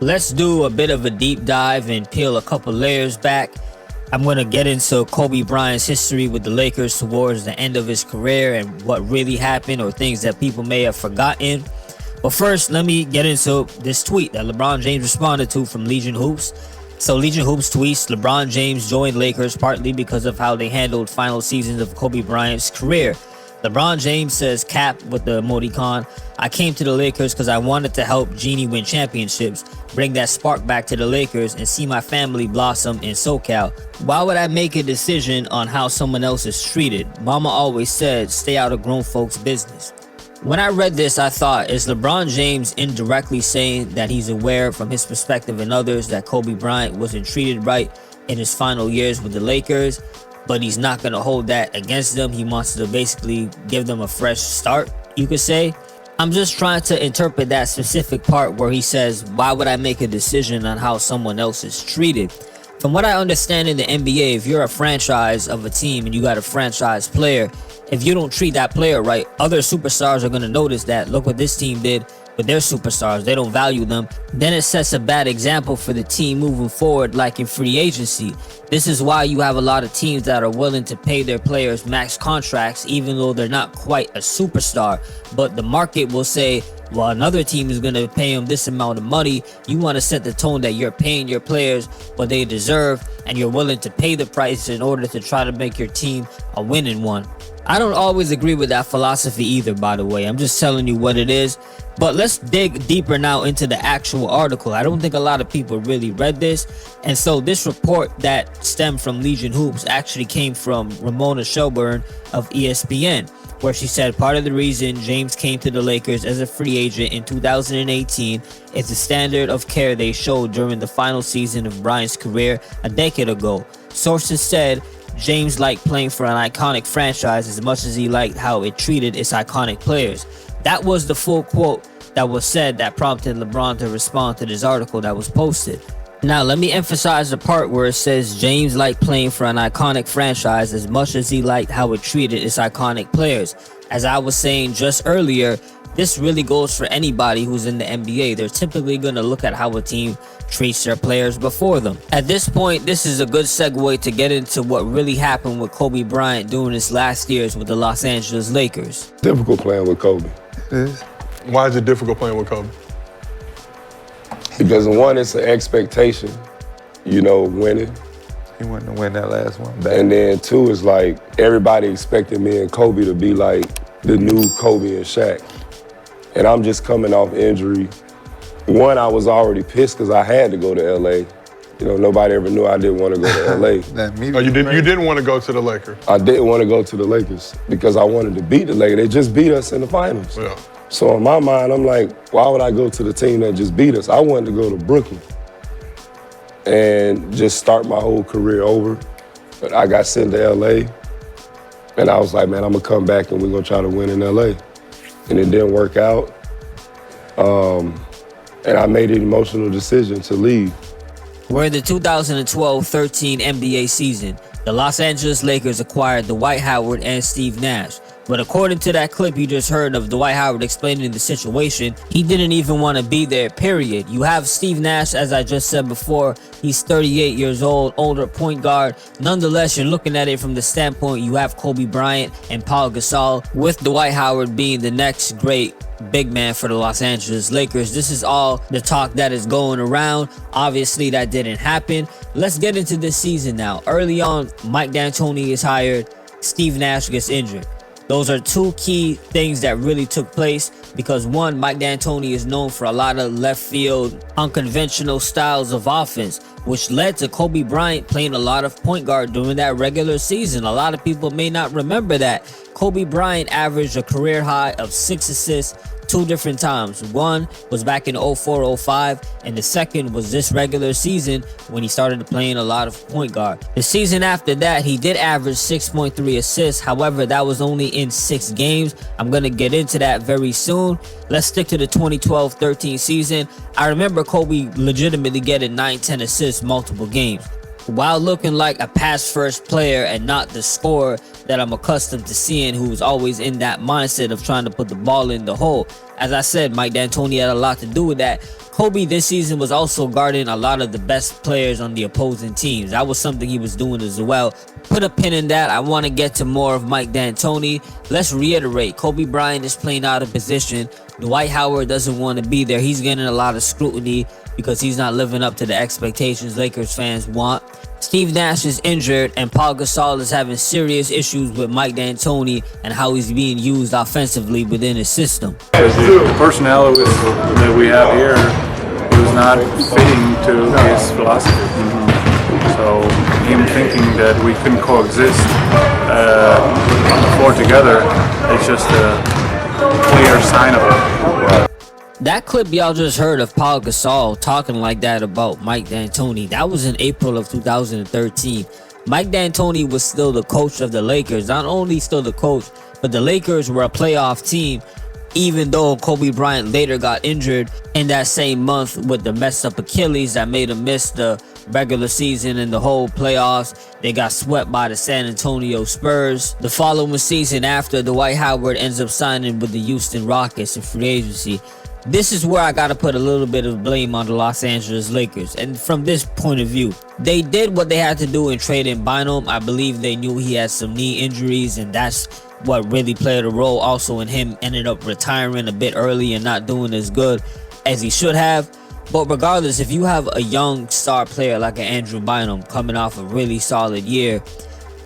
Let's do a bit of a deep dive and peel a couple layers back. I'm going to get into Kobe Bryant's history with the Lakers towards the end of his career and what really happened or things that people may have forgotten. But first, let me get into this tweet that LeBron James responded to from Legion Hoops. So Legion Hoops tweets, LeBron James joined Lakers partly because of how they handled final seasons of Kobe Bryant's career. LeBron James says, cap with the emoticon, I came to the Lakers because I wanted to help Jeannie win championships, bring that spark back to the Lakers, and see my family blossom in SoCal. Why would I make a decision on how someone else is treated? Mama always said, stay out of grown folks' business. When I read this, I thought, is LeBron James indirectly saying that he's aware from his perspective and others that Kobe Bryant wasn't treated right in his final years with the Lakers, but he's not going to hold that against them? He wants to basically give them a fresh start, you could say. I'm just trying to interpret that specific part where he says, why would I make a decision on how someone else is treated? From what I understand in the NBA, if you're a franchise of a team and you got a franchise player, if you don't treat that player right, other superstars are going to notice that. Look what this team did with their superstars. They don't value them. Then it sets a bad example for the team moving forward, like in free agency. This is why you have a lot of teams that are willing to pay their players max contracts, even though they're not quite a superstar. But the market will say, well, another team is going to pay them this amount of money. You want to set the tone that you're paying your players what they deserve, and you're willing to pay the price in order to try to make your team a winning one. I don't always agree with that philosophy either, by the way. I'm just telling you what it is. But let's dig deeper now into the actual article. I don't think a lot of people really read this. And so this report that stemmed from Legion Hoops actually came from Ramona Shelburne of ESPN, where she said part of the reason James came to the Lakers as a free agent in 2018 is the standard of care they showed during the final season of Bryant's career a decade ago. Sources said James liked playing for an iconic franchise as much as he liked how it treated its iconic players. That was the full quote that was said that prompted LeBron to respond to this article that was posted. Now, let me emphasize the part where it says James liked playing for an iconic franchise as much as he liked how it treated its iconic players. As I was saying just earlier, this really goes for anybody who's in the NBA. They're typically going to look at how a team treats their players before them. At this point, this is a good segue to get into what really happened with Kobe Bryant during his last years with the Los Angeles Lakers. Difficult playing with Kobe. Why is it difficult playing with Kobe? Because one, it's an expectation, winning. He wanted to win that last one. And then two, is like everybody expected me and Kobe to be like the new Kobe and Shaq. And I'm just coming off injury. One, I was already pissed because I had to go to LA. Nobody ever knew I didn't want to go to LA. You didn't want to go to the Lakers? I didn't want to go to the Lakers because I wanted to beat the Lakers. They just beat us in the finals. Yeah. So in my mind, I'm like, why would I go to the team that just beat us? I wanted to go to Brooklyn and just start my whole career over. But I got sent to LA, and I was like, man, I'm going to come back and we're going to try to win in LA. And it didn't work out. And I made an emotional decision to leave. We're in the 2012-13 NBA season. The Los Angeles Lakers acquired Dwight Howard and Steve Nash. But according to that clip you just heard of Dwight Howard explaining the situation, he didn't even want to be there, period. You have Steve Nash, as I just said before, he's 38 years old, older point guard. Nonetheless, you're looking at it from the standpoint you have Kobe Bryant and Paul Gasol, with Dwight Howard being the next great big man for the Los Angeles Lakers. This is all the talk that is going around. Obviously, that didn't happen. Let's get into this season now. Early on, Mike D'Antoni is hired. Steve Nash gets injured. Those are two key things that really took place because one, Mike D'Antoni is known for a lot of left field, unconventional styles of offense, which led to Kobe Bryant playing a lot of point guard during that regular season. A lot of people may not remember that. Kobe Bryant averaged a career high of 6 assists 2 different times. One was back in 04-05, and the second was this regular season when he started playing a lot of point guard. The season after that, he did average 6.3 assists. However, that was only in 6 games. I'm going to get into that very soon. Let's stick to the 2012-13 season. I remember Kobe legitimately getting 9-10 assists multiple games. While looking like a pass-first player and not the scorer that I'm accustomed to seeing, who's always in that mindset of trying to put the ball in the hole. As I said, Mike D'Antoni had a lot to do with that. Kobe this season was also guarding a lot of the best players on the opposing teams. That was something he was doing as well. Put a pin in that. I want to get to more of Mike D'Antoni. Let's reiterate, Kobe Bryant is playing out of position. Dwight Howard doesn't want to be there. He's getting a lot of scrutiny because he's not living up to the expectations Lakers fans want. Steve Nash is injured, and Paul Gasol is having serious issues with Mike D'Antoni and how he's being used offensively within his system. The personnel that we have here was not fitting to his philosophy. So him thinking that we couldn't coexist on the floor together, it's just a clear sign of it. That clip y'all just heard of Paul Gasol talking like that about Mike D'Antoni, that was in April of 2013. Mike D'Antoni was still the coach of the Lakers. Not only still the coach, but the Lakers were a playoff team, even though Kobe Bryant later got injured in that same month with the messed up Achilles that made him miss the regular season and the whole playoffs. They got swept by the San Antonio Spurs. The following season after, Dwight Howard ends up signing with the Houston Rockets in free agency. This is where I gotta put a little bit of blame on the Los Angeles Lakers. And from this point of view, they did what they had to do in trading Bynum. I believe they knew he had some knee injuries, and that's what really played a role also in him ended up retiring a bit early and not doing as good as he should have. But regardless, if you have a young star player like an Andrew Bynum coming off a really solid year,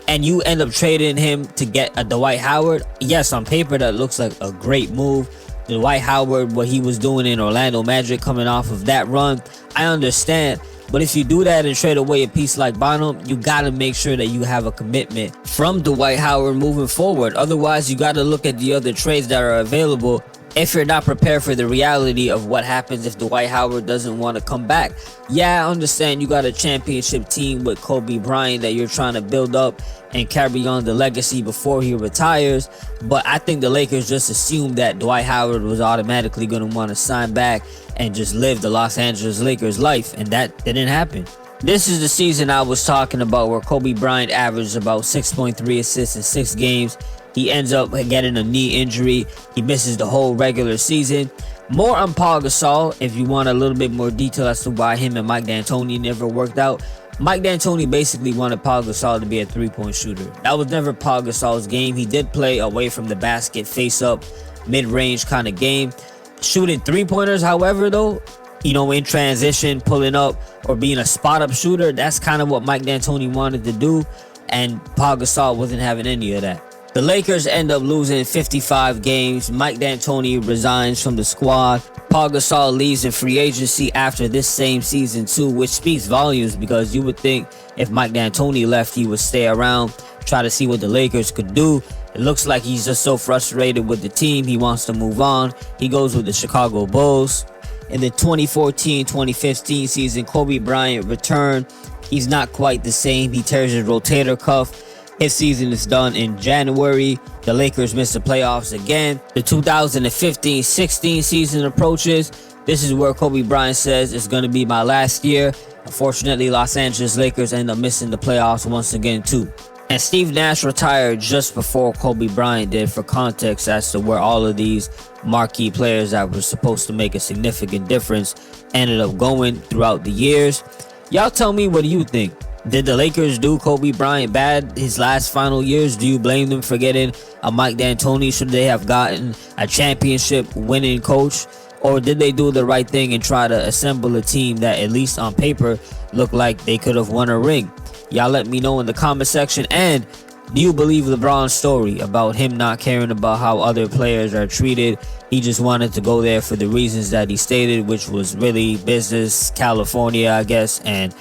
and you end up trading him to get a Dwight Howard, yes, on paper that looks like a great move. Dwight Howard, what he was doing in Orlando Magic coming off of that run, I understand. But if you do that and trade away a piece like Bynum, you got to make sure that you have a commitment from Dwight Howard moving forward. Otherwise, you got to look at the other trades that are available if you're not prepared for the reality of what happens if Dwight Howard doesn't want to come back. Yeah, I understand you got a championship team with Kobe Bryant that you're trying to build up and carry on the legacy before he retires, but I think the Lakers just assumed that Dwight Howard was automatically going to want to sign back and just live the Los Angeles Lakers life, and that didn't happen. This is the season I was talking about where Kobe Bryant averaged about 6.3 assists in 6 games. He ends up getting a knee injury. He misses the whole regular season. More on Paul Gasol if you want a little bit more detail as to why him and Mike D'Antoni never worked out. Mike D'Antoni basically wanted Paul Gasol to be a three-point shooter. That was never Paul Gasol's game. He did play away from the basket, face-up, mid-range kind of game. Shooting three-pointers, however, though, you know, in transition, pulling up, or being a spot-up shooter, that's kind of what Mike D'Antoni wanted to do, and Paul Gasol wasn't having any of that. The Lakers end up losing 55 games. Mike D'Antoni resigns from the squad. Paul Gasol leaves in free agency after this same season too, which speaks volumes because you would think if Mike D'Antoni left, he would stay around, try to see what the Lakers could do. It looks like he's just so frustrated with the team, he wants to move on. He goes with the Chicago Bulls. In the 2014-2015 season, Kobe Bryant returned. He's not quite the same. He tears his rotator cuff. His season is done in January. The Lakers miss the playoffs again. The 2015-16 season approaches. This is where Kobe Bryant says it's going to be my last year. Unfortunately, Los Angeles Lakers end up missing the playoffs once again too. And Steve Nash retired just before Kobe Bryant did, for context as to where all of these marquee players that were supposed to make a significant difference ended up going throughout the years. Y'all tell me, what do you think? Did the Lakers do Kobe Bryant bad his last final years? Do you blame them for getting a Mike D'Antoni? Should they have gotten a championship winning coach? Or did they do the right thing and try to assemble a team that, at least on paper, looked like they could have won a ring? Y'all let me know in the comment section. And do you believe LeBron's story about him not caring about how other players are treated? He just wanted to go there for the reasons that he stated, which was really business, California, I guess, and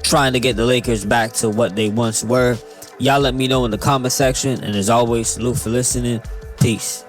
trying to get the Lakers back to what they once were. Y'all let me know in the comment section. And as always, salute for listening. Peace.